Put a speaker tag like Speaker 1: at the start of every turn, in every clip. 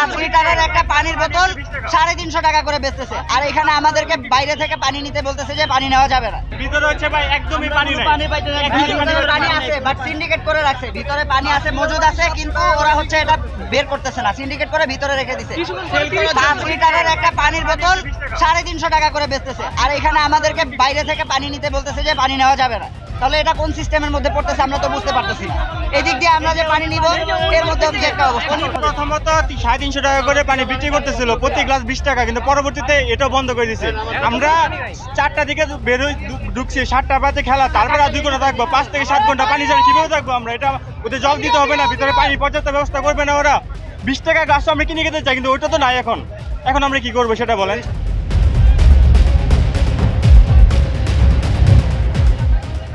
Speaker 1: 5 লিটারের একটা পানির বোতল 350 টাকা করে বেচতেছে, আর এখানে আমাদেরকে বাইরে থেকে পানি নিতে বলতেছে যে পানি নেওয়া যাবে না।
Speaker 2: ভিতরে হচ্ছে ভাই একদমই পানি নাই,
Speaker 1: পানি আছে বাট সিন্ডিকেট করে রাখছে, ভিতরে পানি আছে মজুদ আছে, কিন্তু ওরা হচ্ছে এটা বের করতেছে না, সিন্ডিকেট করে ভিতরে রেখে দিছে। 5 লিটারের একটা পানির বোতল 350 টাকা করে বেচতেছে, আর এখানে আমাদেরকে বাইরে থেকে পানি নিতে বলতেছে যে পানি নেওয়া যাবে না। তাহলে এটা কোন সিস্টেমের মধ্যে পড়তেছে আমরা তো বুঝতে পারতেছি না। এদিক দিয়ে আমরা যে পানি নিব এর মধ্যে হচ্ছে একটা অবস্থা।
Speaker 2: প্রথমত 350 টাকা করে পানি বিক্রি করতেছিল, প্রতি গ্লাস 20 টাকা, কিন্তু পরবর্তীতে এটা বন্ধ করে দিয়েছে। আমরা 4টা দিকে বের হয়ে ঢুকছি, 7টা বাজে খেলা, তারপরে আর 2 ঘন্টা থাকবো, 5 থেকে 7 ঘন্টা পানি ছাড়া কিভাবে থাকবো আমরা? এটা ওদের জল দিতে হবে না, ভিতরে পানি পর্যাপ্ত ব্যবস্থা করবে না ওরা? 20 টাকা গ্লাস আমরা কিনে খেতে চাই, কিন্তু ওইটা তো নাই। এখন আমরা কি করবো সেটা বলেন?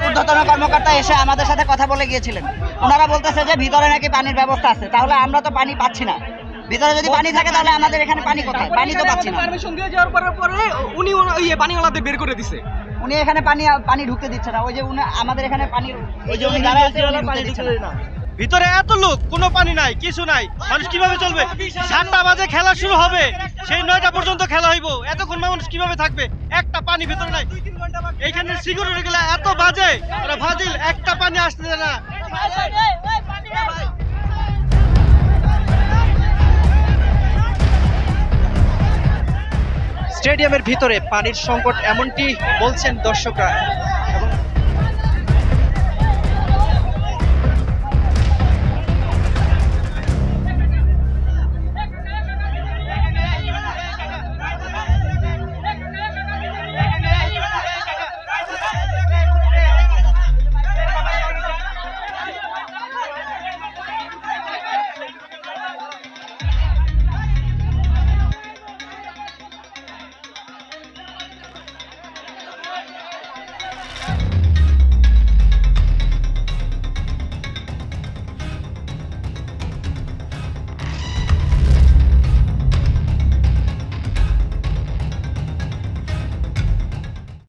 Speaker 1: ঊর্ধ্বতন কর্মকর্তা এসে আমাদের সাথে কথা বলে গিয়েছিলেন, ওনারা বলতেছে যে ভিতরে নাকি পানির ব্যবস্থা আছে। তাহলে আমরা তো পানি পাচ্ছি না, ভিতরে যদি পানি থাকে তাহলে আমাদের এখানে পানি কোথায়? পানি তো পাচ্ছি না।
Speaker 3: পারমিশন দিয়ে যাওয়ার পরে উনি পানিওয়ালাদের বের করে দিছে,
Speaker 1: উনি এখানে পানি ঢুকতে দিচ্ছে না। ওই যে আমাদের এখানে পানি, ওই যে উনি দাঁড়ায় আছে, উনি ঢুকতে দিচ্ছে না।
Speaker 2: ভিতরে এত লোক, কোনো পানি নাই, কিছু নাই, মানুষ কিভাবে চলবে? 7টা বাজে খেলা শুরু হবে, সেই 9টা পর্যন্ত খেলা হইব, এতক্ষণ মানুষ কিভাবে থাকবে? একটা পানি ভিতরে নাই। এইখানে সিকিউরিটি গুলা এত বাজে, ওরা ফাজিল, একটা পানি আসতে দেয় না।
Speaker 3: স্টেডিয়ামের ভিতরে পানির সংকট এমনটি বলছেন দর্শকরা।